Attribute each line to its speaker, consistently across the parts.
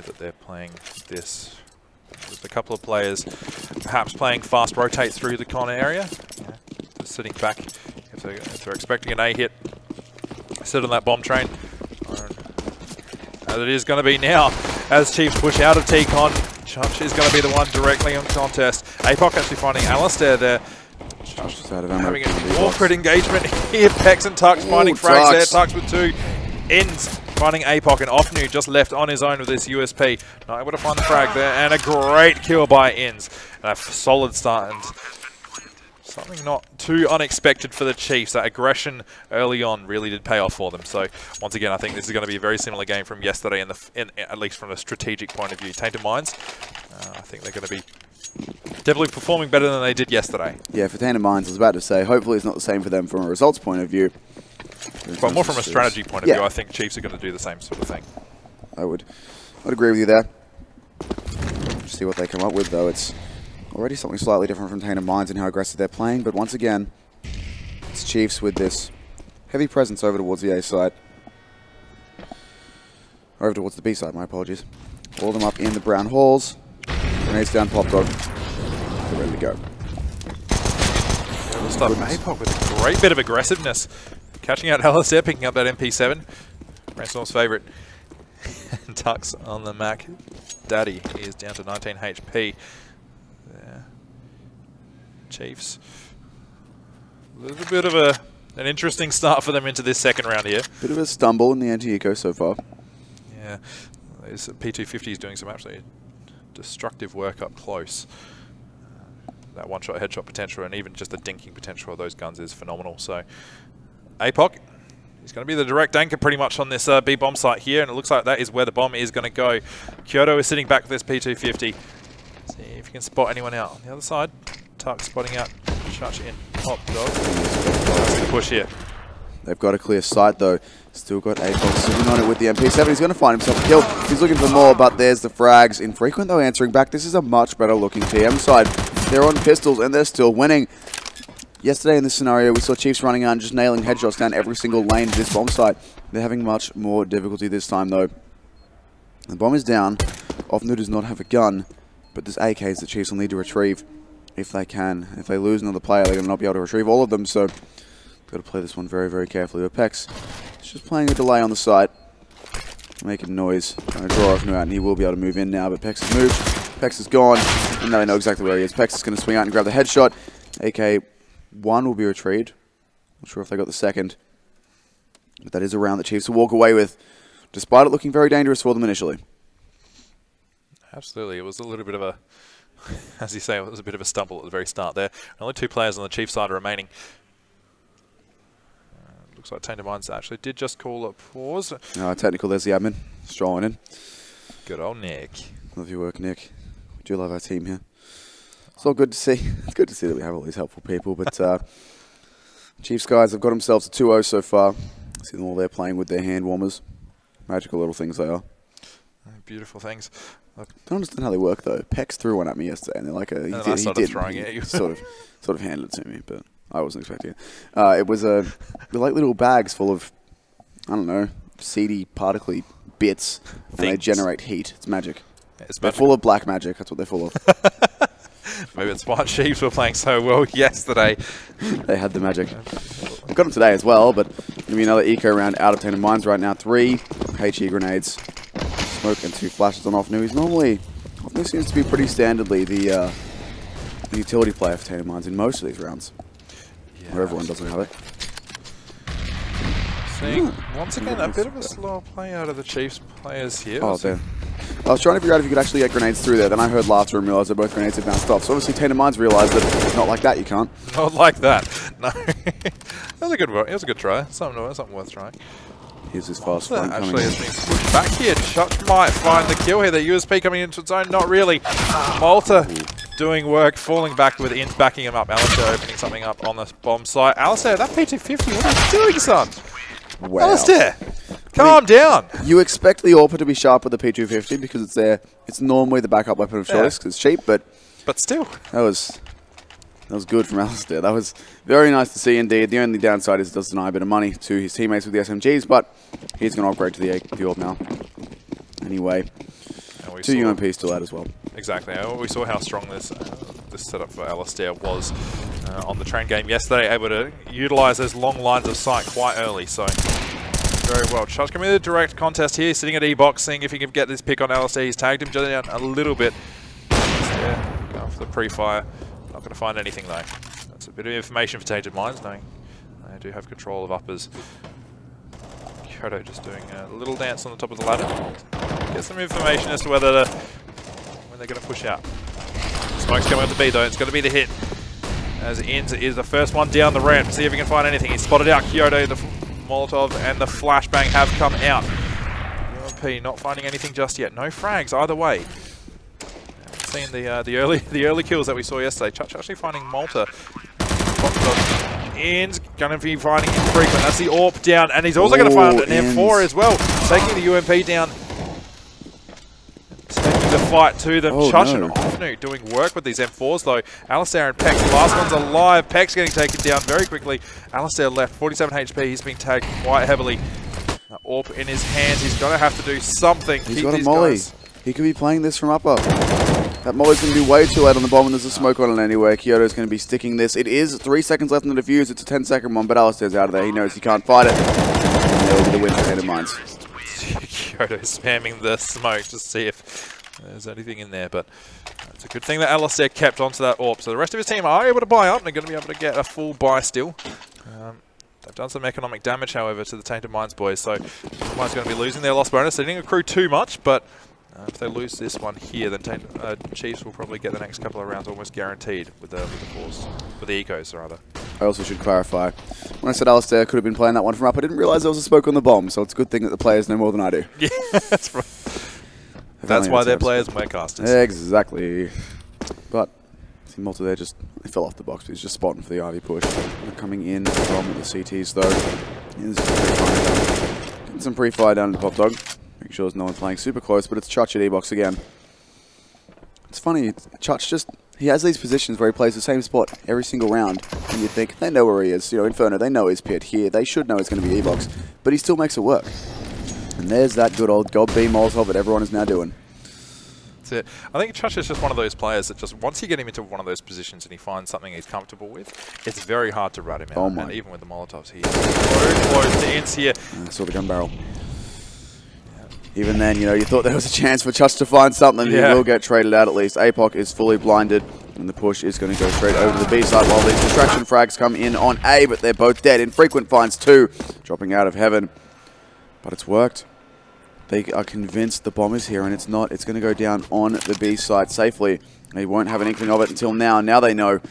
Speaker 1: know that they're playing this with a couple of players perhaps playing fast rotate through the corner area. Yeah, just sitting back if they're expecting an A hit. Sit on that bomb train. As it is going to be now, as Cheifs push out of T-Con. Chuch is going to be the one directly on contest. APOC actually finding Alistair there. Chuch having an awkward engagement here. Pex and Tux finding frags there. Tux with 2. Ends finding APOC, and Offnu just left on his own with this USP. Not able to find the frag there, and a great kill by Ins. And a solid start, and something not too unexpected for the Cheifs. That aggression early on really did pay off for them. So once again, I think this is going to be a very similar game from yesterday, at least from a strategic point of view. Tainted Minds, I think they're going to be definitely performing better than they did yesterday.
Speaker 2: Yeah, for Tainted Minds, I was about to say, hopefully it's not the same for them from a results point of view.
Speaker 1: But more from a strategy point of view, I think Cheifs are going to do the same sort of thing.
Speaker 2: I would agree with you there. Just see what they come up with, though. It's already something slightly different from Tainted Minds and how aggressive they're playing, but once again, it's Cheifs with this heavy presence over towards the A side. Or over towards the B side, my apologies. All of them up in the brown halls. Grenades down, pop dog. They're ready to go.
Speaker 1: Good stuff. APOC with a great bit of aggressiveness. Catching out Alistair, picking up that MP7. Brainstorm's favourite. And Tux on the Mac. Daddy is down to 19 HP. There. Cheifs. A little bit of an interesting start for them into this second round here.
Speaker 2: Bit of a stumble in the anti-eco so far.
Speaker 1: Yeah. This P250 is doing some absolutely destructive work up close. That one-shot headshot potential and even just the dinking potential of those guns is phenomenal. So APOC, he's going to be the direct anchor pretty much on this B bomb site here, and it looks like that is where the bomb is going to go. Kyoto is sitting back with this P250. See if you can spot anyone out. On the other side, Tuck spotting out Chuch in top dog. That's the push here.
Speaker 2: They've got a clear sight though. Still got APOC sitting on it with the MP7. He's going to find himself a kill. He's looking for more, but there's the frags. Infrequent though answering back. This is a much better looking TM side. They're on pistols and they're still winning. Yesterday in this scenario, we saw Cheifs running out and just nailing headshots down every single lane of this bomb site. They're having much more difficulty this time though. The bomb is down. Offnu does not have a gun, but there's AKs that Cheifs will need to retrieve if they can. If they lose another player, they're going to not be able to retrieve all of them, so got to play this one very, very carefully. But Pex is just playing a delay on the site, making noise, trying to draw Offnu out, and he will be able to move in now, but Pex has moved. Pex is gone, and now they know exactly where he is. Pex is going to swing out and grab the headshot. AK-1 will be retrieved. Not sure if they got the second, but that is a round that Cheifs will walk away with, despite it looking very dangerous for them initially.
Speaker 1: Absolutely. It was a little bit of a, as you say, it was a bit of a stumble at the very start there. Only 2 players on the Cheifs side are remaining. Looks like Tainted Minds actually did just call a pause.
Speaker 2: Technical, there's the admin. Strolling in.
Speaker 1: Good old Nick.
Speaker 2: Love your work, Nick. We do love our team here. It's all good to see. It's good to see that we have all these helpful people. But Cheifs guys have got themselves a 2-0 so far. See them all there playing with their hand warmers. Magical little things they are.
Speaker 1: Beautiful things.
Speaker 2: I don't understand how they work though. Pex threw one at me yesterday, and they're like, he did
Speaker 1: throwing it at you.
Speaker 2: sort of handed it to me, but I wasn't expecting it. It was they're like little bags full of, I don't know, seedy, particly bits, and they generate heat. It's magic. Yeah, they're full of black magic. That's what they're full of.
Speaker 1: Maybe it's why Cheifs were playing so well yesterday.
Speaker 2: They had the magic. We've got them today as well, but going to be another eco round out of Tainted Minds right now. 3 HE grenades, smoke, and 2 flashes on Offnu. Offnu seems to be pretty standardly the utility player for Tainted Minds in most of these rounds, where everyone doesn't have it.
Speaker 1: Seeing, once again, a bit of a slow play out of the Cheifs players here.
Speaker 2: Oh, there. I was trying to figure out if you could actually get grenades through there. Then I heard laughter and realised that both grenades had bounced off. So obviously Tainted Minds realised that not like that you can't.
Speaker 1: Not like that. No. That was a good work. It was a good try. Something worth trying.
Speaker 2: Here's his fast front coming.
Speaker 1: Actually, it's being pushed back here. Chuch might find the kill here. The USP coming into its own. Not really. Malta doing work, falling back with Ins backing him up. Alistair opening something up on the bomb site. Alistair, that P250, what are you doing, son?
Speaker 2: Wow.
Speaker 1: Alistair, calm down.
Speaker 2: You expect the AWP to be sharp with the P250 because it's there. It's normally the backup weapon of choice because it's cheap, but
Speaker 1: still,
Speaker 2: that was good from Alistair. That was very nice to see indeed. The only downside is it does deny a bit of money to his teammates with the SMGs, but he's going to upgrade to the AWP now. Anyway,
Speaker 1: we
Speaker 2: Two
Speaker 1: saw,
Speaker 2: UMPs still out as well.
Speaker 1: Exactly. We saw how strong this setup for Alistair was on the train game yesterday, able to utilise those long lines of sight quite early. So very well. Chuck's coming in a direct contest here, sitting at E-box, seeing if he can get this pick on Alistair. He's tagged him down a little bit. Alistair going for the pre-fire. Not going to find anything though. That's a bit of information for Tainted Minds, knowing they do have control of uppers. Kyoto just doing a little dance on the top of the ladder. Get some information as to whether when they're going to push out. Smoke's coming up to B though. It's going to be the hit. As Inns is the first one down the ramp. See if he can find anything. He's spotted out Kyoto. The Molotov and the flashbang have come out. UMP not finding anything just yet. No frags either way. Seeing the early kills that we saw yesterday. Chuck actually finding Malta. Inns going to be finding infrequent. That's the AWP down, and he's also going to find an M4 as well. Taking the UMP down. Taking the fight to them. Chuch and Ofnu doing work with these M4s though. Alistair and Pex, the last one's alive. Pex getting taken down very quickly. Alistair left, 47 HP. He's been tagged quite heavily. The AWP in his hands. He's going to have to do something.
Speaker 2: He's got a molly. He could be playing this from upper. That molly's going to be way too late on the bomb, and there's a smoke on it anyway. Kyoto's going to be sticking this. It is 3 seconds left in the defuse. It's a 10-second one, but Alistair's out of there. He knows he can't fight it. And there will be the win for Tainted Minds.
Speaker 1: Kyoto spamming the smoke to see if there's anything in there, but it's a good thing that Alistair kept onto that AWP. So the rest of his team are able to buy up, and they're going to be able to get a full buy still. They've done some economic damage, however, to the Tainted Minds boys, so Tainted Minds going to be losing their loss bonus. They didn't accrue too much, but if they lose this one here, then Cheifs will probably get the next couple of rounds almost guaranteed with the ecos, rather.
Speaker 2: I also should clarify, when I said Alistair could have been playing that one from up, I didn't realise there was a smoke on the bomb, so it's a good thing that the players know more than I do.
Speaker 1: Yeah, that's right. That's why they're players and we're casters.
Speaker 2: Exactly. But, see Malta there just, he fell off the box, but he's just spotting for the Ivy push. They're coming in from the CTs though. Getting some pre-fire down to the Pop Dog. Making sure there's no one playing super close, but it's Chuch at E-box again. It's funny, Chuch just, he has these positions where he plays the same spot every single round, and you think, they know where he is. You know, Inferno, they know his pit here. They should know it's going to be E-box, but he still makes it work. And there's that good old God B Molotov that everyone is now doing.
Speaker 1: That's it. I think Chuch is just one of those players that just, once you get him into one of those positions and he finds something he's comfortable with, it's very hard to rat him out.
Speaker 2: Oh my.
Speaker 1: And even with the Molotovs, he's so close to Inns here.
Speaker 2: I saw the gun barrel. Even then, you know, you thought there was a chance for Chuch to find something. Yeah. He will get traded out at least. APOC is fully blinded, and the push is going to go straight over to the B side while these distraction frags come in on A, but they're both dead. Infrequent finds 2, dropping out of heaven. But it's worked. They are convinced the bomb is here, and it's not. It's going to go down on the B side safely. They won't have an inkling of it until now. Now they know.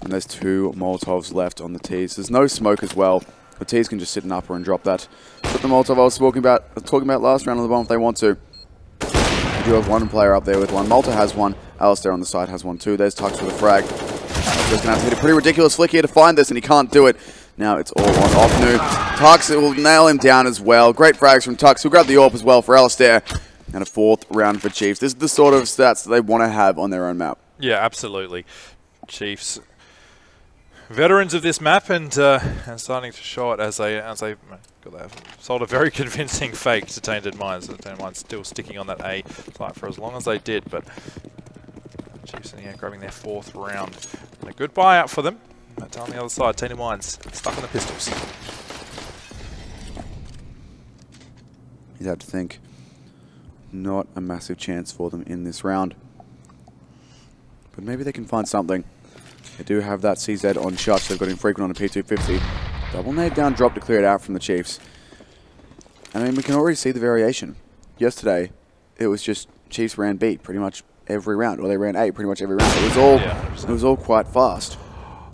Speaker 2: And there's 2 Molotovs left on the T's. There's no smoke as well. The T's can just sit in upper and drop that. But the Molotov I was talking about last round on the bomb if they want to. You do have one player up there with one. Malta has one. Alistair on the side has one too. There's Tux with a frag. Alistair's going to have to hit a pretty ridiculous flick here to find this, and he can't do it. Now it's all on Ofnu. Tux will nail him down as well. Great frags from Tux, who grabbed the AWP as well for Alistair. And a 4th round for Cheifs. This is the sort of stats that they want to have on their own map. Yeah, absolutely. Cheifs, veterans of this map, and starting to show it as they sold a very convincing fake to Tainted Minds. The Tainted Minds still sticking on that A site for as long as they did, but Cheifs in the end grabbing their 4th round. And a good buyout for them. But on the other side, Tainted Minds stuck on the pistols. You'd have to think, not a massive chance for them in this round. But maybe they can find something. They do have that CZ on Chuch. They've got Infrequent on a P250. Double nade down drop to clear it out from the Cheifs. I mean, we can already see the variation. Yesterday, it was just Cheifs ran B pretty much every round, or they ran A pretty much every round. It was all quite fast.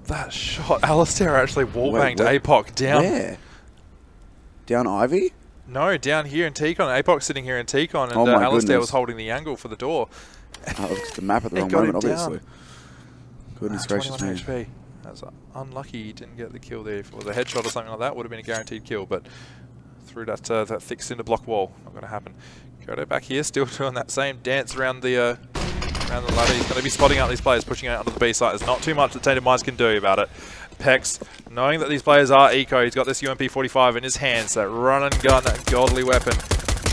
Speaker 2: That shot, Alistair actually wallbanged APOC down. Where? Down Ivy? No, down here in Tcon. APOC sitting here in Tcon, and Alistair was holding the angle for the door. Oh, looked at the map at the wrong moment, obviously. Goodness gracious me. HP. That's unlucky he didn't get the kill there. If it was a headshot or something like that, would have been a guaranteed kill, but through that that thick cinder block wall, not going to happen. Kyoto back here, still doing that same dance around the ladder. He's going to be spotting out these players, pushing out onto the B site. There's not too much that Tainted Minds can do about it. Pex, knowing that these players are eco, he's got this UMP 45 in his hands, that run and gun, that godly weapon.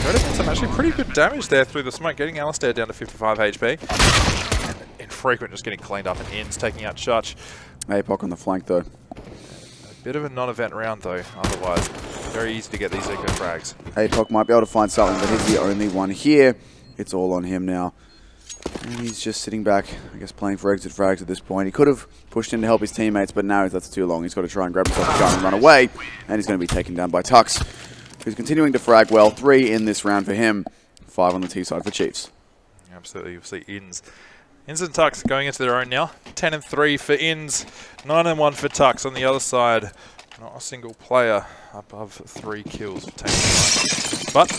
Speaker 1: Kyoto did some actually pretty good damage there through the smoke, getting Alistair down to 55 HP. And Infrequent just getting cleaned up, and Inns taking out Chutch.
Speaker 2: APOC on the flank though.
Speaker 1: A bit of a non-event round though, otherwise. Very easy to get these eco frags.
Speaker 2: APOC might be able to find something, but he's the only one here. It's all on him now. And he's just sitting back, I guess playing for exit frags at this point. He could have pushed in to help his teammates, but now that's too long. He's got to try and grab himself a gun and run away. And he's going to be taken down by Tux, who's continuing to frag well. 3 in this round for him. 5 on the T side for Cheifs.
Speaker 1: Absolutely, you'll see Inns. Inns and Tux going into their own now. 10 and 3 for Inns. 9 and 1 for Tux on the other side. Not a single player above 3 kills for Tainted. But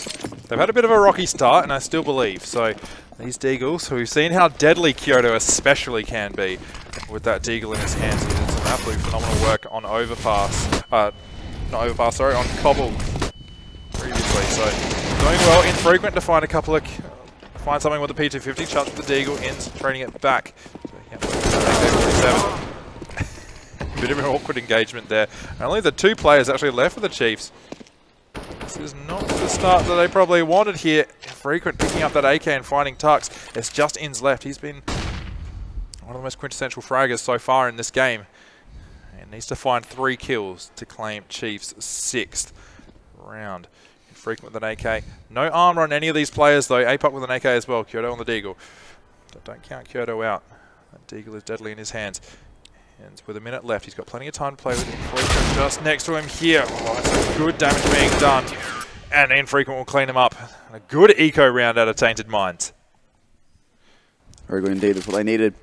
Speaker 1: they've had a bit of a rocky start, and I still believe. So these Deagles, who we've seen how deadly Kyoto especially can be with that Deagle in his hands. He did some absolutely phenomenal work on Overpass. Not Overpass, sorry, on Cobble previously. So doing well. Infrequent to find a couple of... Find something with the P250, Chutch with the Deagle, Inns trading it back. So, yeah, AK-47. Bit of an awkward engagement there. Only the 2 players actually left for the Cheifs. This is not the start that they probably wanted here. Infrequent picking up that AK and finding Tux. It's just Inns left. He's been one of the most quintessential fraggers so far in this game. And needs to find 3 kills to claim Cheifs' 6th round. Infrequent with an AK. No armor on any of these players though. APOC with an AK as well. Kyoto on the Deagle. Don't count Kyoto out. That Deagle is deadly in his hands. And with a minute left, he's got plenty of time to play with Infrequent just next to him here. Oh, that's some good damage being done. And Infrequent will clean him up. And a good eco round out of Tainted Minds.
Speaker 2: Very good indeed. That's what they needed.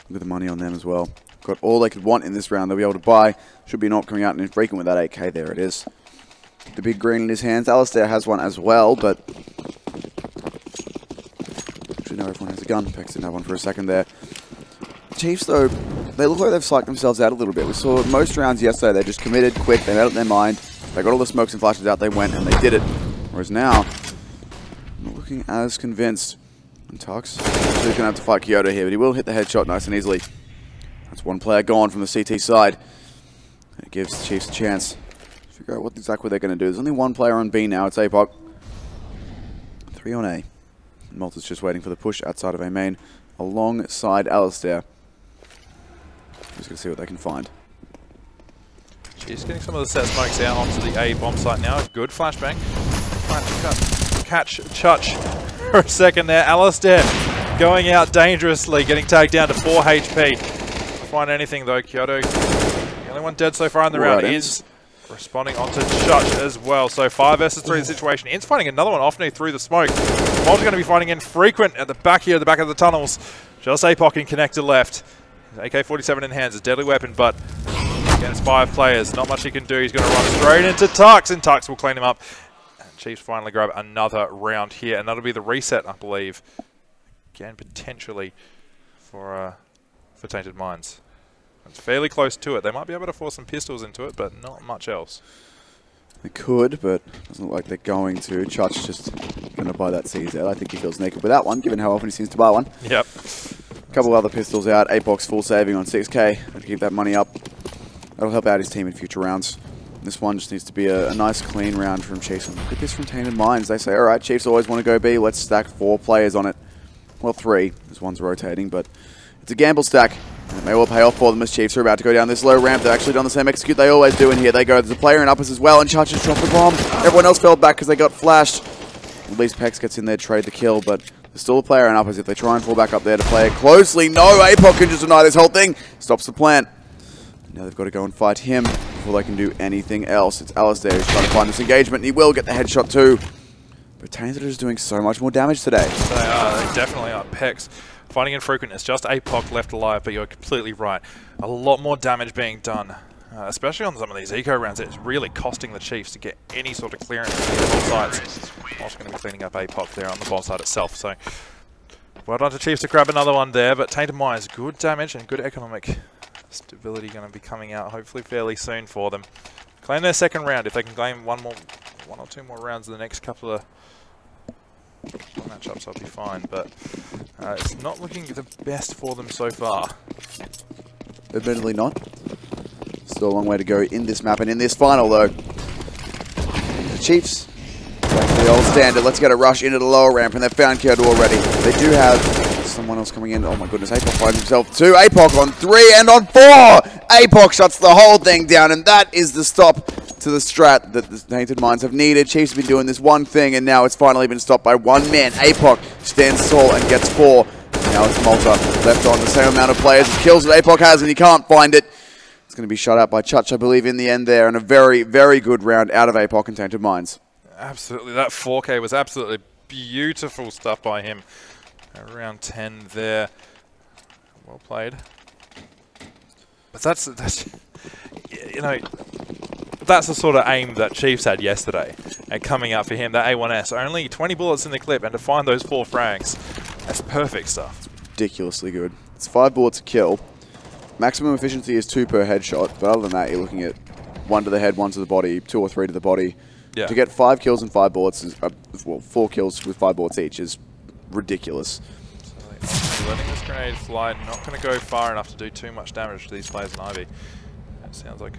Speaker 2: Look at the money on them as well. Got all they could want in this round. They'll be able to buy. Should be not coming out and Infrequent with that AK. There it is. The big green in his hands. Alistair has one as well, but... Actually, no, everyone has a gun. Pex didn't have one for a second there. Cheifs, though, they look like they've psyched themselves out a little bit. We saw most rounds yesterday, they just committed quick, they made up their mind, they got all the smokes and flashes out, they went, and they did it. Whereas now, not looking as convinced. And Tux, he's going to have to fight Kyoto here, but he will hit the headshot nice and easily. That's 1 player gone from the CT side. It gives the Cheifs a chance to figure out what exactly they're going to do. There's only 1 player on B now, it's APOC. 3 on A. And Malta's just waiting for the push outside of A main, alongside Alistair. Just going to see what they can find.
Speaker 1: She's getting some of the set smokes out onto the A bomb site now. Good flashbang. Catch Chutch for a second there. Alistair going out dangerously, getting tagged down to 4 HP. Find anything though. Kyoto, the only one dead so far in the round, is responding onto Chutch as well. So 5 versus 3 the situation. Inns finding another one off through the smoke. Bob's going to be finding Infrequent at the back here, the back of the tunnels. Just APOC in connector left. AK-47 in hands, a deadly weapon, but against 5 players, not much he can do. He's going to run straight into Tux, and Tux will clean him up. And Cheifs finally grab another round here, and that'll be the reset, I believe. Again, potentially for Tainted Minds. It's fairly close to it. They might be able to force some pistols into it, but not much else.
Speaker 2: They could, but it doesn't look like they're going to. Chutch just going to buy that CZ. I think he feels naked with that one, given how often he seems to buy one.
Speaker 1: Yep.
Speaker 2: Couple other pistols out. APOC's full saving on 6k to keep that money up. That'll help out his team in future rounds. This one just needs to be a nice clean round from Cheifs. Look at this from Tainted Minds. They say, alright, Cheifs always want to go B. Let's stack 4 players on it. Well, 3. This one's rotating, but it's a gamble stack. And it may well pay off for them as Cheifs are about to go down this low ramp. They've actually done the same execute they always do, and here they go. There's a player in uppers as well, and Chutch has dropped the bomb. Everyone else fell back because they got flashed. At least Pex gets in there to trade the kill, but there's still a player in uppers if they try and fall back up there to play it closely. No, APOC can just deny this whole thing. Stops the plant. Now they've got to go and fight him before they can do anything else. It's Alistair who's trying to find this engagement, and he will get the headshot too. But Tainted is doing so much more damage today.
Speaker 1: They are. They definitely are. Pex finding Infrequent. It's just APOC left alive, but you're completely right. A lot more damage being done, especially on some of these eco rounds. It's really costing the Cheifs to get any sort of clearance on the bomb sites. Also going to be cleaning up APOC there on the bomb site itself. So well done to Cheifs to grab another one there, but Tainted Minds, good damage and good economic stability going to be coming out hopefully fairly soon for them. Claim their 2nd round. If they can claim one or two more rounds in the next couple of matchups, I'll be fine, but it's not looking the best for them so far.
Speaker 2: Admittedly not. Still a long way to go in this map and in this final though. The Cheifs, they The old standard. Let's get a rush into the lower ramp, and they've found Kyoto already. They do have someone else coming in. Oh my goodness, APOC finds himself 2. APOC on 3 and on 4! APOC shuts the whole thing down, and that is the stop to the strat that the Tainted Minds have needed. Cheifs have been doing this one thing, and now it's finally been stopped by one man. APOC stands tall and gets 4. Now it's Malta left on the same amount of players as kills that APOC has, and he can't find it. It's going to be shut out by Chuch, I believe, in the end there, and a very, very good round out of APOC and Tainted Minds. Absolutely.
Speaker 1: That 4K was absolutely beautiful stuff by him. Around 10 there. Well played. But that's you know, that's the sort of aim that Cheifs had yesterday. And coming up for him, that A1S. Only 20 bullets in the clip, and to find those 4 frags, that's perfect stuff.
Speaker 2: It's ridiculously good. It's 5 bullets a kill. Maximum efficiency is 2 per headshot, but other than that, you're looking at 1 to the head, 1 to the body, 2 or 3 to the body. Yeah. To get 5 kills and 5 bullets, is, well, 4 kills with 5 bullets each is ridiculous.
Speaker 1: So letting this grenade fly, not going to go far enough to do too much damage to these players in Ivy. That sounds like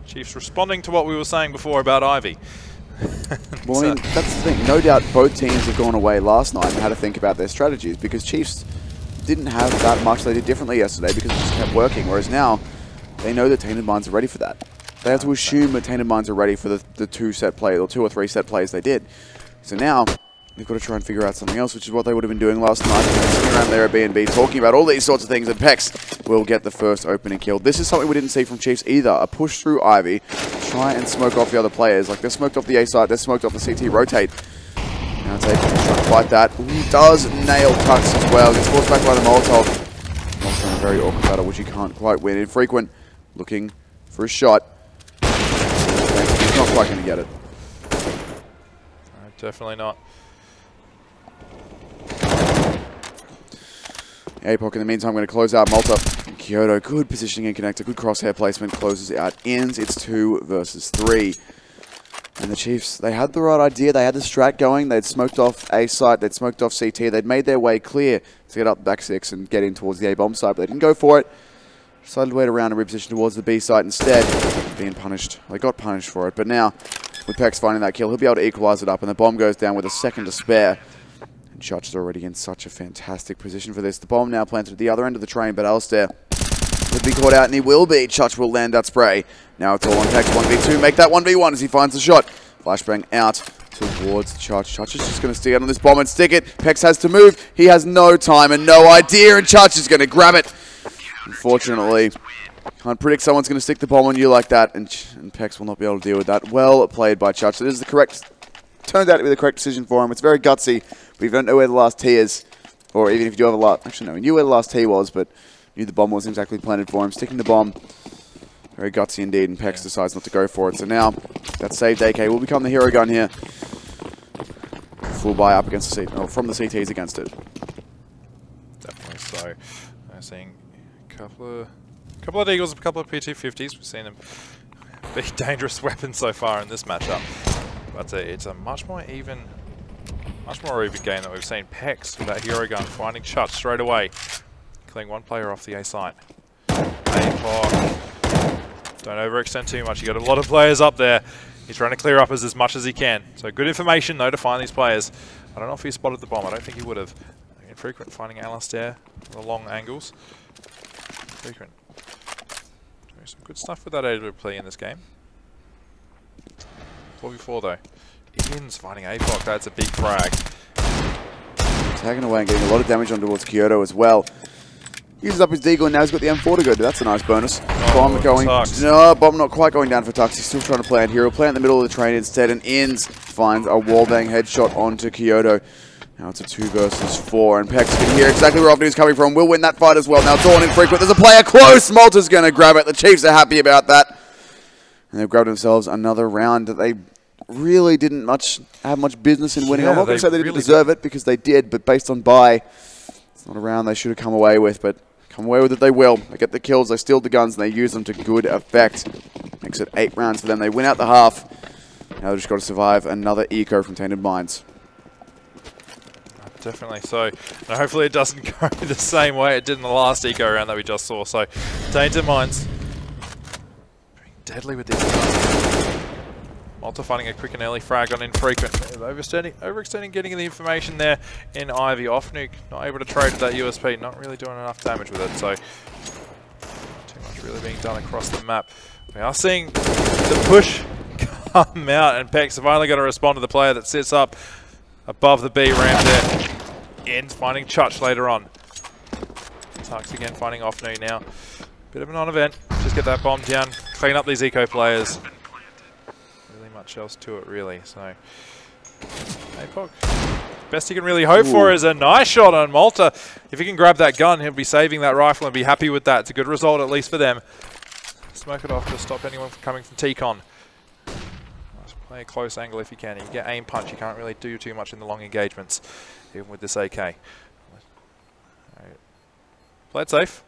Speaker 1: Cheifs responding to what we were saying before about Ivy.
Speaker 2: Well, I mean, that's the thing. No doubt both teams have gone away last night and had to think about their strategies, because Cheifs didn't have that much they did differently yesterday because it just kept working, whereas now they know that Tainted Minds are ready for that. They have to assume that Tainted Minds are ready for the 2 set plays, or 2 or 3 set plays they did. So now they've got to try and figure out something else, which is what they would have been doing last night. Sitting around there at B&B talking about all these sorts of things, and Pex will get the first opening kill. This is something we didn't see from Cheifs either. A push through Ivy, try and smoke off the other players. Like, they're smoked off the A side, they're smoked off the CT rotate. Now Tainted trying to fight that. He does nail Tux as well. Gets forced back by the Molotov. Also in a very awkward battle, which he can't quite win. Infrequent, looking for a shot. He's not quite going to get it.
Speaker 1: No, definitely not.
Speaker 2: APOC in the meantime going to close out Malta. Kyoto, good positioning and connector, good crosshair placement, closes out ends. It's 2 versus 3. And the Cheifs, they had the right idea, they had the strat going, they'd smoked off A site, they'd smoked off CT, they'd made their way clear to get up back 6 and get in towards the A bomb site, but they didn't go for it. Decided to wait around and reposition towards the B site instead, being punished. They got punished for it, but now, with Pex finding that kill, he'll be able to equalize it up, and the bomb goes down with a second to spare. And Chuch is already in such a fantastic position for this. The bomb now planted at the other end of the train, but Alistair would be caught out, and he will be. Chuch will land that spray. Now it's all on Pex, 1v2, make that 1v1 as he finds the shot. Flashbang out towards Chuch. Chuch is just going to stick out on this bomb and stick it. Pex has to move. He has no time and no idea, and Chuch is going to grab it. Unfortunately, can't predict someone's going to stick the bomb on you like that, and Pex will not be able to deal with that. Well played by Chuch. So this is the correct, turned out to be the correct decision for him. It's very gutsy, but you don't know where the last T is, or even if you do have a lot. Actually, no, he knew where the last T was, but knew the bomb wasn't exactly planted for him. Sticking the bomb, very gutsy indeed, and Pex decides not to go for it. So now, that saved AK will become the hero gun here. Full buy up against the CT, or from the CTs against it.
Speaker 1: Definitely so. I'm seeing a couple of Eagles, a couple of P250s. We've seen them be dangerous weapons so far in this matchup. But it's a much more even game that we've seen. Pex with that hero gun finding Chuch straight away. Killing one player off the A site. APOC. Don't overextend too much. You got a lot of players up there. He's trying to clear up as much as he can. So good information though to find these players. I don't know if he spotted the bomb. I don't think he would have. Infrequent finding Alistair with the long angles. Infrequent doing some good stuff with that AWP in this game. 4v4 though. Ian's finding APOC. That's a big frag.
Speaker 2: Tagging away and getting a lot of damage on towards Kyoto as well. Uses up his deagle and now he's got the M4 to go to. That's a nice bonus. Bomb going. No, bomb not quite going down for Tux. He's still trying to plant here. He'll plant in the middle of the train instead, and ends finds a wallbang headshot onto Kyoto. Now it's a 2 versus 4, and Pex can hear exactly where Opti's coming from. Will win that fight as well. Now Dawn Infrequent. There's a player close. Malta's going to grab it. The Cheifs are happy about that. And they've grabbed themselves another round that they really didn't have much business in winning. I'm not going to say they didn't deserve it, because they did, but based on buy, it's not a round they should have come away with, but come away with it they will. They get the kills, they steal the guns, and they use them to good effect. Makes it 8 rounds for them. They win out the half. Now they've just got to survive another eco from Tainted Minds.
Speaker 1: Definitely so. And hopefully it doesn't go the same way it did in the last eco round that we just saw. So Tainted Minds being deadly with these guns. Malta finding a quick and early frag on Infrequent. Overextending, getting the information there in Ivy. Offnuke not able to trade with that USP, not really doing enough damage with it, so too much really being done across the map. We are seeing the push come out, and Pex have only got to respond to the player that sits up above the B ramp there. Ends finding Chuch later on. Tux again finding Offnuke now. Bit of a non-event. Just get that bomb down, clean up these eco players. Really much else to it, really. So, APOC, best he can really hope for is a nice shot on Malta. If he can grab that gun, he'll be saving that rifle and be happy with that. It's a good result, at least for them. Smoke it off to stop anyone from coming from T-Con. Play a close angle if you can. You get aim punch, you can't really do too much in the long engagements, even with this AK. Right. Play it safe.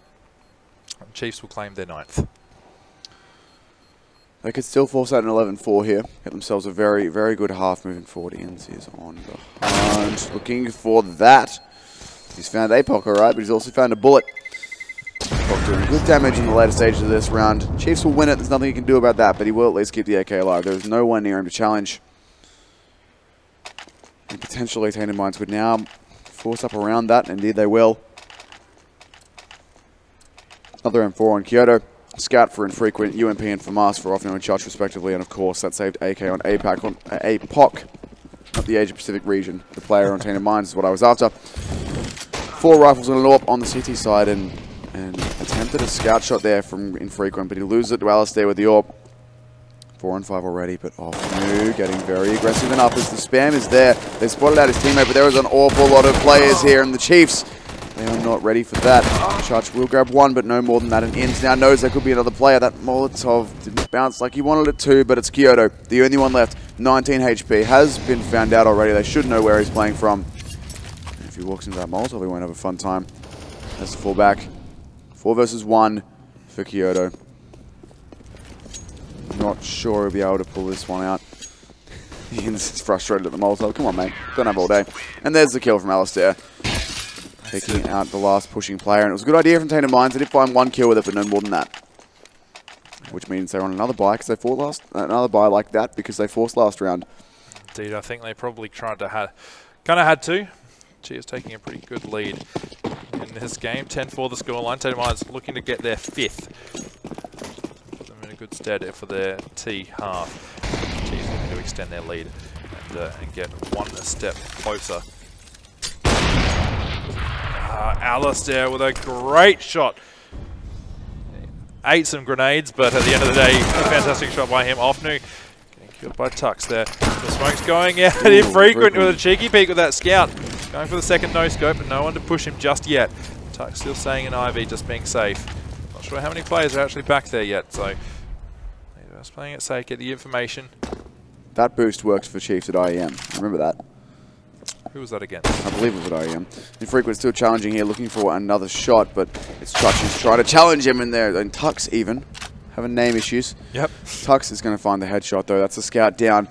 Speaker 1: And Cheifs will claim their 9th.
Speaker 2: They could still force out an 11-4 here. Get themselves a very, very good half moving forward. Inns is on the hunt, looking for that. He's found APOC, alright, but he's also found a bullet. APOC doing good damage in the later stages of this round. Cheifs will win it, there's nothing he can do about that, but he will at least keep the AK alive. There's no one near him to challenge. And potentially Tainted Minds would now force up around that, and indeed they will. Another M4 on Kyoto. Scout for Infrequent, UMP and FAMAS for Offnuke and Chuch respectively, and of course that saved AK on APOC, not the Asia Pacific region. The player on Tainted Minds is what I was after. 4 rifles and an AWP on the CT side, and attempted a scout shot there from Infrequent, but he loses it to Alistair with the AWP. 4 on 5 already, but Offnuke getting very aggressive and up as the spam is there. They spotted out his teammate, but there was an awful lot of players here, and the Cheifs, they are not ready for that. Chuch will grab 1, but no more than that. And Inns now knows there could be another player. That Molotov didn't bounce like he wanted it to, but it's Kyoto, the only one left. 19 HP, has been found out already. They should know where he's playing from. And if he walks into that Molotov, he won't have a fun time. Has to fall back. 4 versus 1 for Kyoto. Not sure he'll be able to pull this one out. Inns is frustrated at the Molotov. Come on, mate. Don't have all day. And there's the kill from Alistair. Taking out the last pushing player, and it was a good idea from Tainted Minds. They did find 1 kill with it, but no more than that. Which means they're on another buy because they forced another buy like that because they forced last round.
Speaker 1: Indeed, I think they probably tried to kind of had to. She is taking a pretty good lead in this game. 10-4 the scoreline. Tainted Minds looking to get their 5th. Put them in a good stead for their T half. Cheifs looking to extend their lead and get 1 step closer. Alistair with a great shot. Ate some grenades, but at the end of the day, a fantastic shot by him. Offnuke getting killed by Tux there. The smoke's going out. Infrequent with a cheeky peek with that scout. Going for the second no-scope, but no one to push him just yet. Tux still staying in IV, just being safe. Not sure how many players are actually back there yet, so they're just playing it safe, get the information.
Speaker 2: That boost works for Cheifs at IEM. Remember that.
Speaker 1: Who was that against?
Speaker 2: I believe it was at IEM. Infrequent still challenging here, looking for another shot, but it's Chuch who's trying to challenge him in there. And Tux even having name issues.
Speaker 1: Yep.
Speaker 2: Tux is going to find the headshot though. That's a scout down.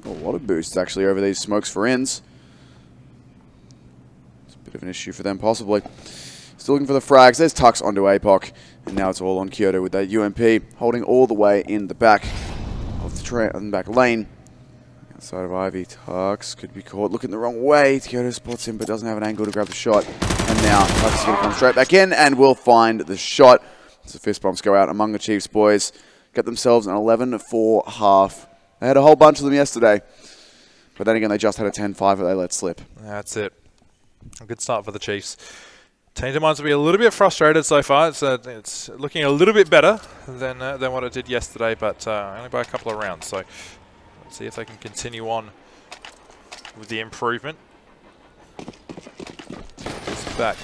Speaker 2: A lot of boosts actually over these smokes for Inns. It's a bit of an issue for them possibly. Still looking for the frags. There's Tux onto APOC, and now it's all on Kyoto with that UMP holding all the way in the back of the back lane. Outside of Ivy, Tux could be caught looking the wrong way. Kyoto spots him but doesn't have an angle to grab the shot. And now Tux is going to come straight back in and will find the shot. As the fist bumps go out among the Cheifs boys. Get themselves an 11-4 half. They had a whole bunch of them yesterday. But then again, they just had a 10-5 that they let slip.
Speaker 1: That's it. A good start for the Cheifs. Tainted Minds will be a little bit frustrated so far. It's looking a little bit better than what it did yesterday, but only by a couple of rounds. So let's see if they can continue on with the improvement. Back.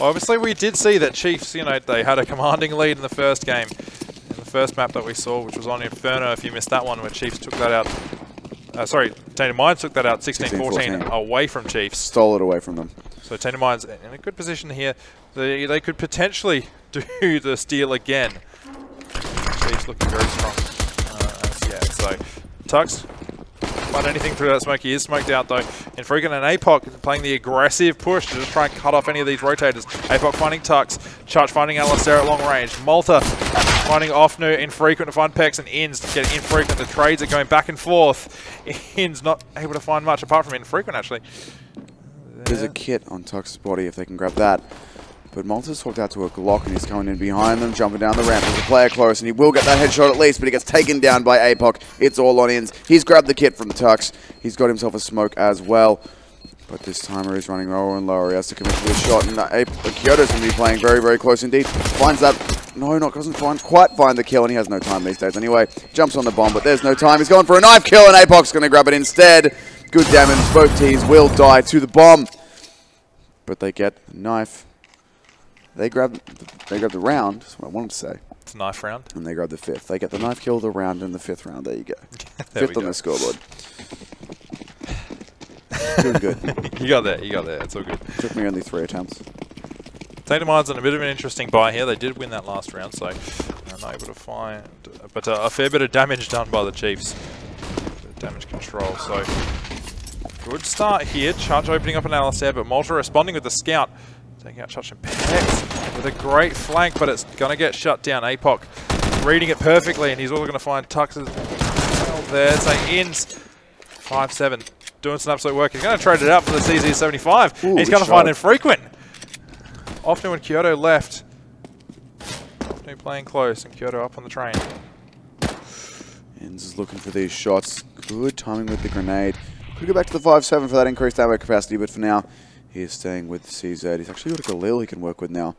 Speaker 1: Obviously, we did see that Cheifs, you know, they had a commanding lead in the first game, in the first map that we saw, which was on Inferno. If you missed that one, where Cheifs took that out. Sorry, Tainted Minds took that out 16-14 away from Cheifs.
Speaker 2: Stole it away from them. So
Speaker 1: Tainted Minds in a good position here. They could potentially do the steal again. Cheifs looking very strong as yet. So Tux find anything through that smoke. He is smoked out though. Infrequent and APOC playing the aggressive push to just try and cut off any of these rotators. APOC finding Tux, Chutch finding Alistair at long range. Malta finding Offnu, Infrequent to find Pex, and Inns to get Infrequent. The trades are going back and forth. Inns not able to find much apart from Infrequent actually.
Speaker 2: There's a kit on Tux's body if they can grab that. But Malta's swapped out to a Glock and he's coming in behind them, jumping down the ramp. There's a player close and he will get that headshot at least, but he gets taken down by APOC. It's all on Inns. He's grabbed the kit from Tux. He's got himself a smoke as well. But this timer is running lower and lower. He has to commit to the shot, and Kyoto's going to be playing very, very close indeed. Finds that. No, doesn't quite find the kill, and he has no time these days anyway. Jumps on the bomb, but there's no time. He's going for a knife kill, and APOC's going to grab it instead. Good damage. Both teams will die to the bomb. But they get the knife. They grab the round, that's what I wanted to say.
Speaker 1: It's a knife round.
Speaker 2: And they grab the fifth. They get the knife kill, the round, and the fifth round. There you go. Fifth on the scoreboard. Doing good.
Speaker 1: You got there. It's all good.
Speaker 2: Took me only 3 attempts.
Speaker 1: Tainted on a bit of an interesting buy here. They did win that last round, so they're not able to find... But a fair bit of damage done by the Cheifs. Damage control, so... Good start here. Chutch opening up an Alistair, but Malta responding with the scout. Taking out Chutch and Pex with a great flank, but it's going to get shut down. APOC reading it perfectly, and he's also going to find Tux as well there. So Inns 5-7, doing some absolute work. He's going to trade it out for the CZ75.
Speaker 2: Ooh,
Speaker 1: he's going to find Infrequent. Offnu and Kyoto left. Offnu playing close, and Kyoto up on the train.
Speaker 2: Inns is looking for these shots. Good timing with the grenade. Could go back to the 5-7 for that increased ammo capacity, but for now, he is staying with CZ. He's actually got a Galil he can work with now.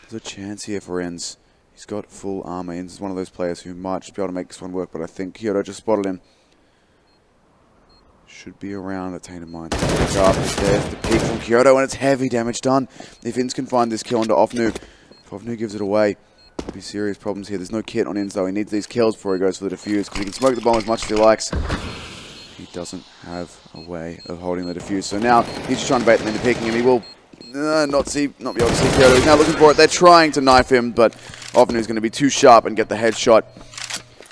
Speaker 2: There's a chance here for Inns. He's got full armor. Inns is one of those players who might just be able to make this one work, but I think Kyoto just spotted him. Should be around the Tainted Mine. There's the peek from Kyoto, and it's heavy damage done. If Inns can find this kill onto Offnu, if Offnu gives it away, there'll be serious problems here. There's no kit on Inns though. He needs these kills before he goes for the defuse, because he can smoke the bomb as much as he likes. He doesn't have a way of holding the defuse. So now he's just trying to bait them into peeking him. He will not be able to see Kyoto. He's now looking for it. They're trying to knife him, but Offnu's going to be too sharp and get the headshot.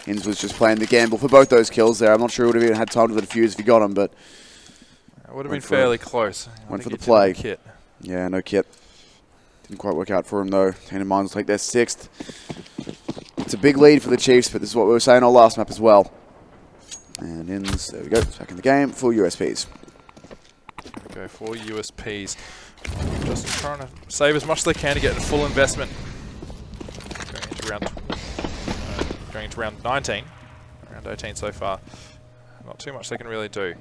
Speaker 2: Inns was just playing the gamble for both those kills there. I'm not sure he would have even had time to the defuse if he got him, but
Speaker 1: it would have been fairly close.
Speaker 2: Went for the play.
Speaker 1: Kit.
Speaker 2: Yeah, no kit. Didn't quite work out for him though. Tainted Minds will take their 6th. It's a big lead for the Cheifs, but this is what we were saying on last map as well. And Inns, there we go, back in the game, full USPs.
Speaker 1: There we go, 4 USPs. Just trying to save as much as they can to get a full investment. Going into round 19. Round 18 so far. Not too much they can really do.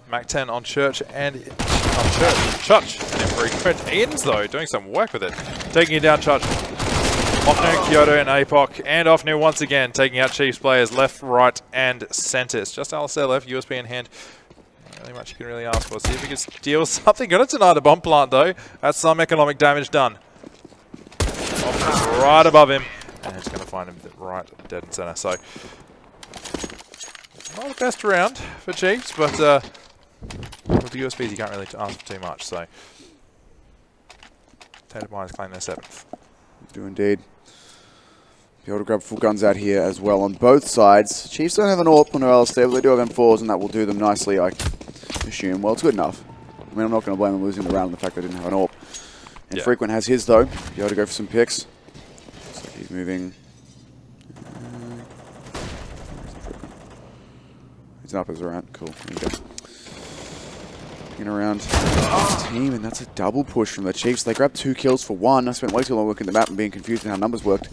Speaker 1: Mac 10 on Church and... Chutch and Infrequent. Inns though, doing some work with it. Taking it down Chutch. Offnu, Kyoto, and APOC, and Offnu once again taking out Cheifs players left, right, and centre. It's just Alistair left, USB in hand. Not really much you can really ask for. See if he can steal something. Gonna deny the bomb plant though. That's some economic damage done. Offnu's right above him, and it's gonna find him right dead and centre. So not the best round for Cheifs, but with the USBs you can't really ask for too much. So Tainted Minds claim their 7th.
Speaker 2: Do indeed. Be able to grab full guns out here as well on both sides. Cheifs don't have an AWP on their Alistair, but they do have M4s, and that will do them nicely, I assume. Well, it's good enough. I mean, I'm not going to blame them losing the round on the fact they didn't have an AWP. Infrequent has his, though. Be able to go for some picks. So he's moving. He's up as around. Cool. There you go. In around his team, and that's a double push from the Cheifs. They grabbed 2 kills for 1. I spent way too long looking at the map and being confused in how numbers worked.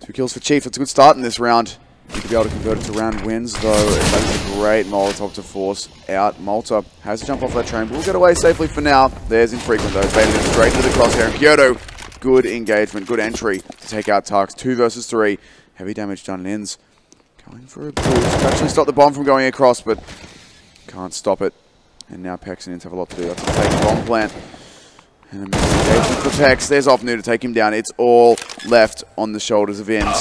Speaker 2: 2 kills for Cheifs. That's a good start in this round. You could be able to convert it to round wins, though. That is a great Molotov to force out. Malta has to jump off that train, but we'll get away safely for now. There's Infrequent, though. Baited him straight into the crosshair. And Kyoto, good engagement, good entry to take out Tux. 2 versus 3. Heavy damage done. Inns going for a boost. Actually stop the bomb from going across, but can't stop it. And now Pex and Inns have a lot to do. That's to take the bomb plant. And a engagement for Pex. There's Offnu to take him down. It's all left on the shoulders of Inns.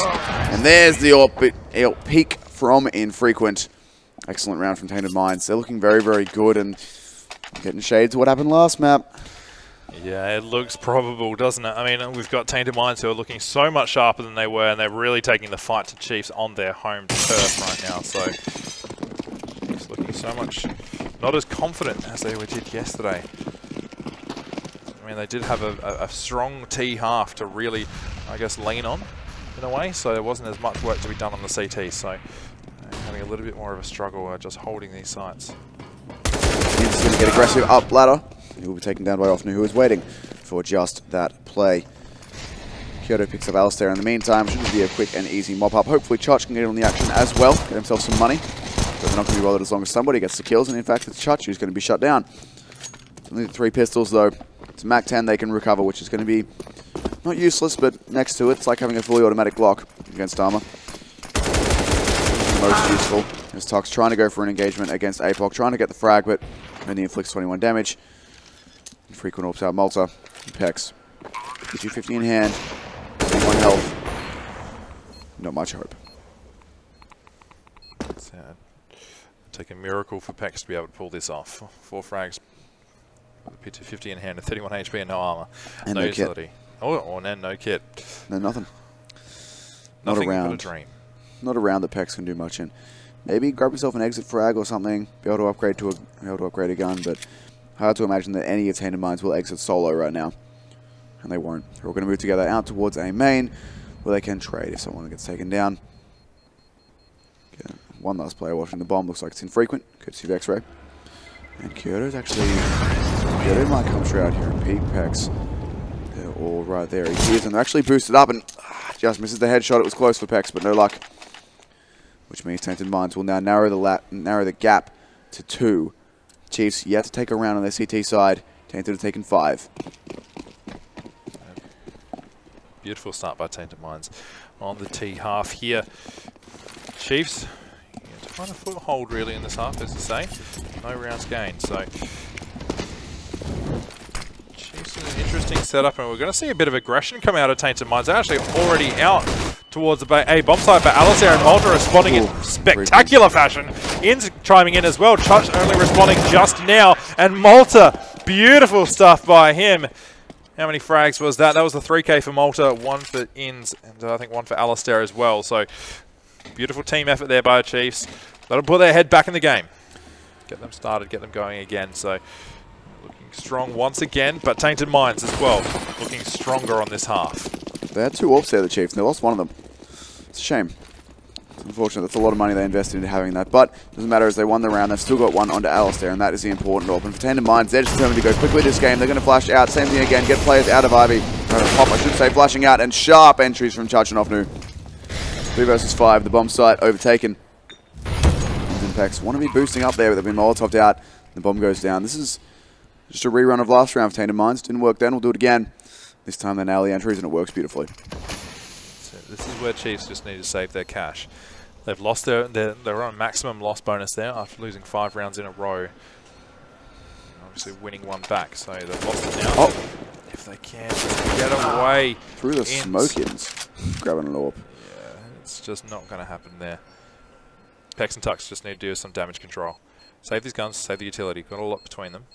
Speaker 2: And there's the AWP peak from Infrequent. Excellent round from Tainted Minds. They're looking very, very good and getting shades of what happened last map.
Speaker 1: Yeah, it looks probable, doesn't it? I mean, we've got Tainted Minds who are looking so much sharper than they were, and they're really taking the fight to Cheifs on their home turf right now. So so much, not as confident as they did yesterday. I mean, they did have a strong T half to really, I guess, lean on in a way, so there wasn't as much work to be done on the CT, so having a little bit more of a struggle just holding these sites.
Speaker 2: He's going to get aggressive up ladder. He will be taken down by Ofnu, who is waiting for just that play. Kyoto picks up Alistair in the meantime. Should just be a quick and easy mop-up. Hopefully Chuch can get on the action as well, get himself some money. But they're not going to be bothered as long as somebody gets the kills, and in fact it's Chuch who's going to be shut down. Only 3 pistols though. It's Mac 10 they can recover, which is going to be not useless, but next to it, it's like having a fully automatic Glock against armor. Most useful. As Tux trying to go for an engagement against APOC, trying to get the frag, but only inflicts 21 damage. Frequent AWPs out Malta. Pex. Get you 50 in hand. 1 health. Not much hope.
Speaker 1: It's take a miracle for Pex to be able to pull this off. 4 frags. P2 50 in hand, 31 HP and no armor.
Speaker 2: And
Speaker 1: no
Speaker 2: utility.
Speaker 1: Kit. Oh, and no kit.
Speaker 2: No, nothing.
Speaker 1: Nothing
Speaker 2: not around.
Speaker 1: but a dream.
Speaker 2: Not around that Pex can do much in. Maybe grab yourself an exit frag or something. Be able to upgrade a gun, but hard to imagine that any of Tainted Minds will exit solo right now. And they won't. They're all going to move together out towards a main where they can trade if someone gets taken down. Okay. One last player watching the bomb. Looks like it's infrequent. Courtesy of X-Ray. And Kyoto's actually... Kyoto might come straight out here and peek Pex. They're all right there. He hears and they're actually boosted up and just misses the headshot. It was close for Pex, but no luck. Which means Tainted Minds will now narrow the gap to 2. Cheifs yet to take a round on their CT side. Tainted have taken 5.
Speaker 1: Beautiful start by Tainted Minds on the T half here. Cheifs to find a foothold really in this half, as to say. No rounds gained, so Cheifs is an interesting setup, and we're going to see a bit of aggression come out of Tainted Minds. They're actually already out towards the A bomb site, but Alistair and Malta responding in spectacular fashion. In's chiming in as well. Chuch only responding just now, and Malta, beautiful stuff by him. How many frags was that? That was the 3K for Malta, 1 for Ins, and I think 1 for Alistair as well. So, beautiful team effort there by the Cheifs. That'll put their head back in the game. Get them started, get them going again. So, looking strong once again, but Tainted Minds as well, looking stronger on this half.
Speaker 2: They had 2 AWPs there, the Cheifs, and they lost 1 of them. It's a shame. It's unfortunate. That's a lot of money they invested into having that, but it doesn't matter as they won the round. They've still got 1 onto Alistair, and that is the important AWP. And for Tainted Minds, they're just determined to go quickly this game. They're going to flash out. Same thing again. Get players out of Ivy. Pop, I should say, flashing out, and sharp entries from Chuch and Ofnu. 3 versus 5. The bomb site overtaken. And Pex want to be boosting up there, but they've been Molotov'd out. The bomb goes down. This is just a rerun of last round for Tainted Minds. Didn't work then. We'll do it again. This time they nail the entries, and it works beautifully.
Speaker 1: So this is where Cheifs just need to save their cash. They've lost they're on a maximum loss bonus there after losing 5 rounds in a row. Obviously winning 1 back, so they've lost it now.
Speaker 2: Oh.
Speaker 1: If they can just get away.
Speaker 2: Through the smoke-ins. Grabbing an AWP.
Speaker 1: Yeah, it's just not going to happen there. Pex and Tux just need to do some damage control. Save these guns, save the utility. Got a lot between them.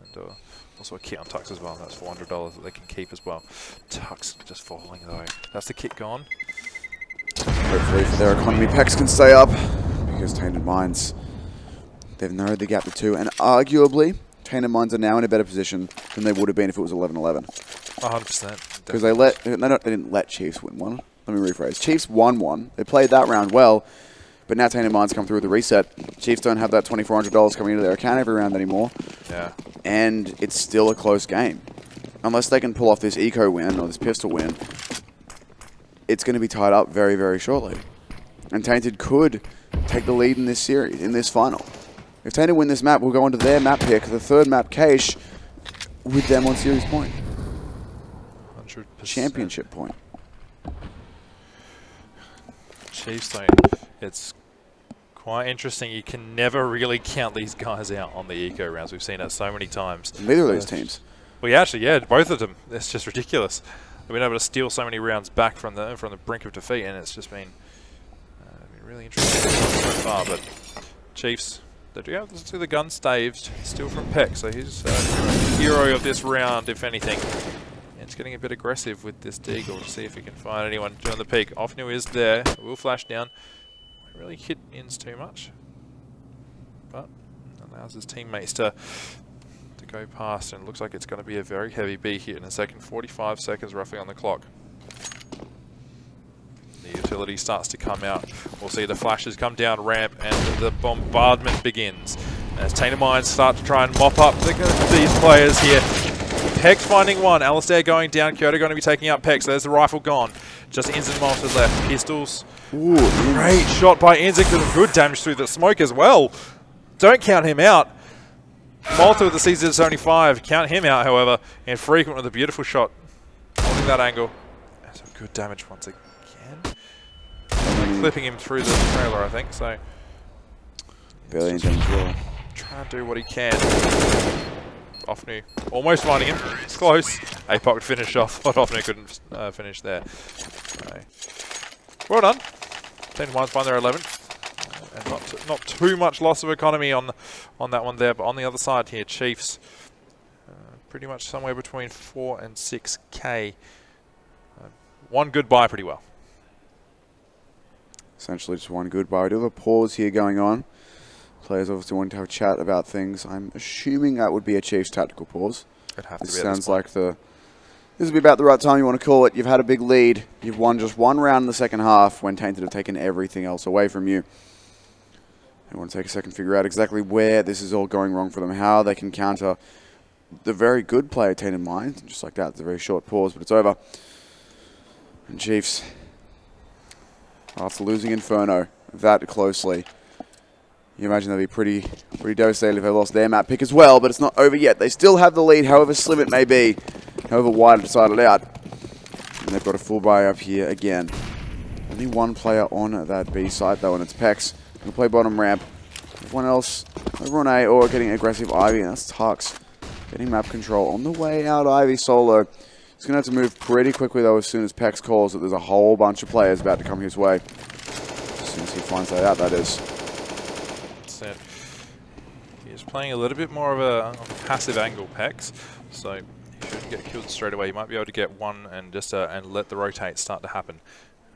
Speaker 1: And also a kit on Tux as well. That's $400 that they can keep as well. Tux just falling though. That's the kit gone.
Speaker 2: Hopefully for their economy, Pex can stay up because Tainted Minds, they've narrowed the gap to 2, and arguably Tainted Minds are now in a better position than they would have been if it was 11-11.
Speaker 1: 100%.
Speaker 2: Because they didn't let Cheifs win 1. Let me rephrase. Cheifs won 1. They played that round well, but now Tainted Minds come through with the reset. Cheifs don't have that $2,400 coming into their account every round anymore.
Speaker 1: Yeah. And
Speaker 2: it's still a close game. Unless they can pull off this eco win or this pistol win, it's going to be tied up very, very shortly. And Tainted could take the lead in this series, in this final. If Tainted win this map, we'll go on to their map pick, the 3rd map, Cache, with them on series point.
Speaker 1: 100%.
Speaker 2: Championship point.
Speaker 1: Cheifs, though, it's quite interesting. You can never really count these guys out on the eco rounds. We've seen it so many times.
Speaker 2: Neither of those teams.
Speaker 1: Well, yeah, actually, yeah, both of them. It's just ridiculous. They've been able to steal so many rounds back from the brink of defeat, and it's just been really interesting so far. But Cheifs, they do have to see the gun staved, still from Peck, so he's the hero of this round, if anything. And it's getting a bit aggressive with this Deagle to see if he can find anyone doing the peak. Ofnu is there, will flash down. Won't really hit Ins too much. but allows his teammates to go past, and it looks like it's going to be a very heavy B here in a second. 45 seconds roughly on the clock. The utility starts to come out. We'll see the flashes come down ramp, and the bombardment begins as Tainted Minds start to try and mop up these players here. Pex finding one. Alistair going down. Kyoto going to be taking out Pex. There's the rifle gone. Just Inz and Malta left. Pistols.
Speaker 2: Ooh,
Speaker 1: great shot by Inz. Good damage through the smoke as well. Don't count him out. Malta with the CZ75. Count him out, however. And Frequent with a beautiful shot. Holding that angle. And some good damage once again. Clipping him through the trailer, I think. So
Speaker 2: barely in damage well.
Speaker 1: Trying to do what he can. Offnu almost finding him. It's close. APOC finish off, but Offnu couldn't finish there. So, well done. Tainted Minds find their 11th. And not too much loss of economy on that one there, but on the other side here, Cheifs pretty much somewhere between 4 and 6k. One good buy pretty well.
Speaker 2: Essentially just one goodbye. We do have a pause here going on. Players obviously wanting to have a chat about things. I'm assuming that would be a Chiefs tactical pause.
Speaker 1: It'd have to be.
Speaker 2: Sounds like this would be about the right time you want to call it. You've had a big lead. You've won just one round in the second half when Tainted have taken everything else away from you. They want to take a second, figure out exactly where this is all going wrong for them, how they can counter the very good player Tainted Minds. Just like that, it's a very short pause, but it's over. And Chiefs, after losing Inferno that closely, you imagine they'd be pretty devastated if they lost their map pick as well, but it's not over yet. They still have the lead, however slim it may be, however wide it's decided out. And they've got a full buy up here again. Only one player on that B site though, and it's Pex. He'll play bottom ramp. Everyone else over on A or getting aggressive Ivy, and that's Tux getting map control on the way out. Ivy solo. He's going to have to move pretty quickly though as soon as Pex calls that there's a whole bunch of players about to come his way. As soon as he finds that out, that is.
Speaker 1: He's playing a little bit more of a passive angle, Pex, so he shouldn't get killed straight away. He might be able to get one and just and let the rotate start to happen.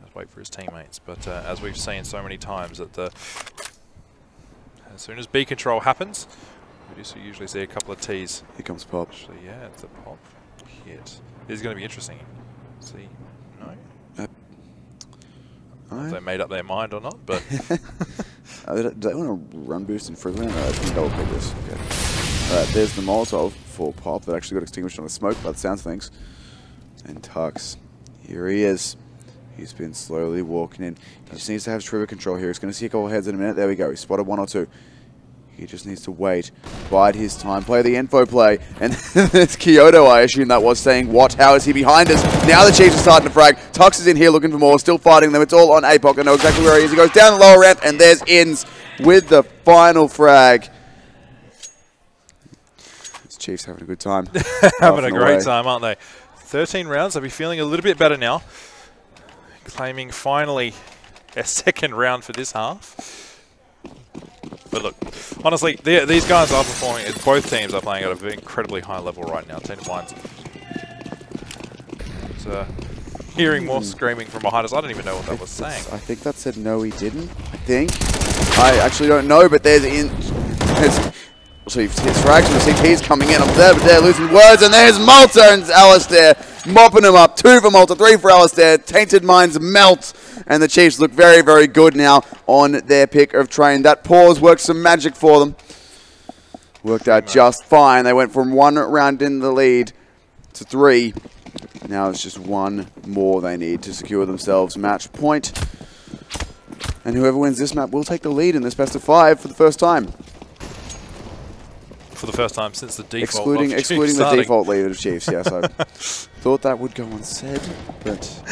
Speaker 1: Just wait for his teammates. But as we've seen so many times, that as soon as B control happens, we just usually see a couple of T's.
Speaker 2: Here comes Pop.
Speaker 1: Actually, yeah, it's a Pop hit. This is going to be interesting. See, no. If they made up their mind or not, but.
Speaker 2: Do they want to run boost in frequent? I think they'll pick this. Okay. Alright, there's the Molotov for Pop that actually got extinguished on the smoke by the sounds of things. And Tux, here he is. He's been slowly walking in. He just needs to have trigger control here. He's going to see a couple of heads in a minute. There we go. He spotted one or two. He just needs to wait, bide his time, play the info play. And there's Kyoto, I assume that was, saying, what? How is he behind us? Now the Chiefs are starting to frag. Tux is in here looking for more, still fighting them. It's all on APOC. I know exactly where he is. He goes down the lower ramp, and there's Inz with the final frag. These Chiefs having a good time.
Speaker 1: Having a great time, aren't they? 13 rounds. They'll be feeling a little bit better now. Claiming finally a second round for this half. But look, honestly, these guys are performing. Both teams are playing at an incredibly high level right now. Tainted Minds. Hearing more screaming from behind us. I don't even know what that was saying.
Speaker 2: I think that said no, he didn't. I think. I actually don't know, but there's so his frags from the CT's coming in up there, but they're losing words, and there's Malta and Alistair mopping him up. 2 for Malta, 3 for Alistair. Tainted Minds melt, and the Chiefs look very, very good now on their pick of train. That pause worked some magic for them. Worked out just fine. They went from 1 round in the lead to 3. Now it's just 1 more they need to secure themselves match point. And whoever wins this map will take the lead in this best of 5 for the first time.
Speaker 1: For the first time since the default
Speaker 2: excluding the default lead of Chiefs, yes. I thought that would go unsaid, but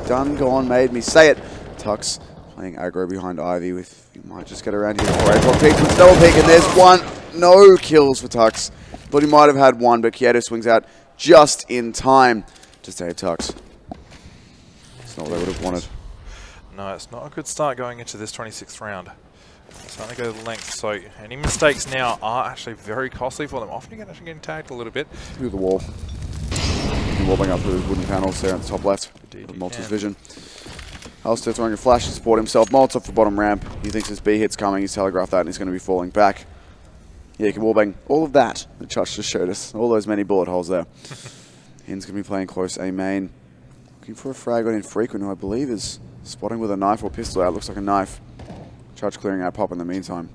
Speaker 2: done, gone, made me say it. Tux playing aggro behind Ivy with, he might just get around here for APOC peek, with double peek, and there's 1. No kills for Tux. Thought he might have had 1, but Kyoto swings out just in time to save Tux. It's not what they would have wanted.
Speaker 1: No, it's not a good start going into this 26th round. Starting to go the length, so any mistakes now are actually very costly for them. Often actually getting tagged a little bit.
Speaker 2: Through the wall. Wobbling up through those wooden panels there at the top left. Malta's vision. Alistair throwing a flash to support himself. Molotov for bottom ramp. He thinks his B hit's coming. He's telegraphed that and he's going to be falling back. Yeah, he can wallbang all of that. The Cheifs just showed us. All those many bullet holes there. Hin's going to be playing close A main. Looking for a frag on Infrequent, who I believe is spotting with a knife or pistol out. Looks like a knife. Cheifs clearing out pop in the meantime.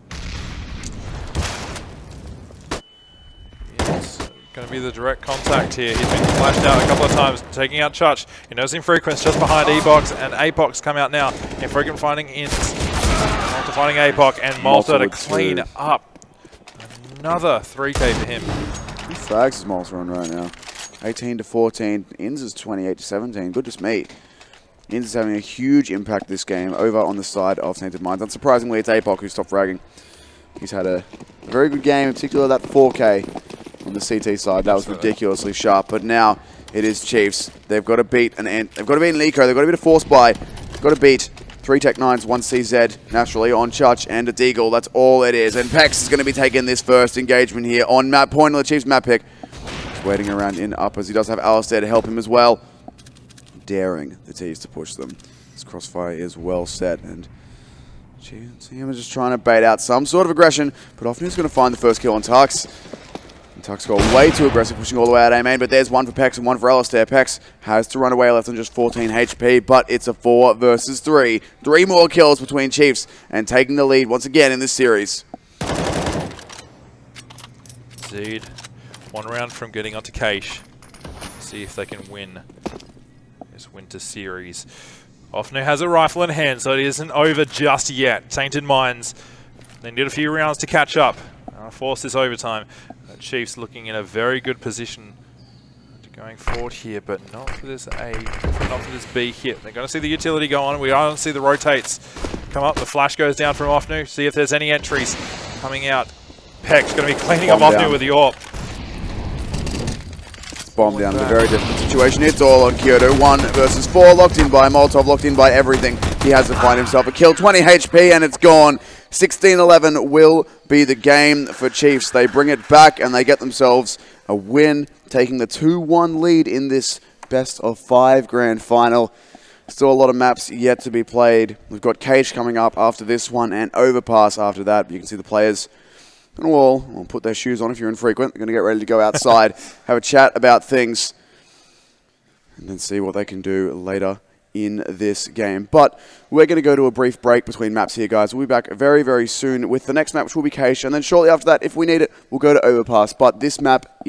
Speaker 1: Going to be the direct contact here. He's been flashed out a couple of times, taking out Cheifs. He knows Infrequent's just behind E-Box, and APOC's come out now. Infrequent finding Int, Malta finding APOC, and Malta to clean up. Another 3K for him.
Speaker 2: 2 frags is Malta on right now. 18 to 14. Inns is 28 to 17. Goodness me. Inns is having a huge impact this game over on the side of Tainted Minds. Unsurprisingly, it's APOC who stopped fragging. He's had a very good game, in particular that 4K. On the CT side, that was ridiculously sharp. But now it is Cheifs. They've got to beat an Ant. They've got to beat an Eco. They've got to beat a Force Buy. They've got to beat 3 Tech 9s, 1 CZ naturally on Chuch and a Deagle. That's all it is. And Pex is going to be taking this first engagement here on map point on the Cheifs map pick. Just waiting around in uppers. He does have Alistair to help him as well. Daring the T's to push them. This crossfire is well set and Team is just trying to bait out some sort of aggression. But often he's going to find the first kill on Tux. Tux got way too aggressive, pushing all the way out A main, but there's one for Pex and one for Alistair. Pex has to run away left on just 14 HP, but it's a 4 versus 3. 3 more kills between Cheifs and taking the lead once again in this series.
Speaker 1: Indeed. 1 round from getting onto Cache. See if they can win this winter series. Offner has a rifle in hand, so it isn't over just yet. Tainted Minds. They need a few rounds to catch up. Force this overtime. Cheifs looking in a very good position to going forward here, but not for this A, not for this B hit. They're going to see the utility go on. We don't see the rotates come up. The flash goes down from Offnu. See if there's any entries coming out. Peck's going to be cleaning up Offnu with the AWP.
Speaker 2: Bomb down. A very difficult situation. It's all on Kyoto. 1 versus 4. Locked in by Molotov. Locked in by everything. He has to find himself a kill. 20 HP and it's gone. 16-11 will be the game for Cheifs. They bring it back and they get themselves a win, taking the 2-1 lead in this best of 5 grand final. Still a lot of maps yet to be played. We've got Cage coming up after this one and Overpass after that. You can see the players on the wall. We'll put their shoes on if you're infrequent. They're going to get ready to go outside, have a chat about things, and then see what they can do later in this game. But we're going to go to a brief break between maps here, guys. We'll be back very, very soon with the next map, which will be Cache, and then shortly after that, if we need it, we'll go to Overpass. But this map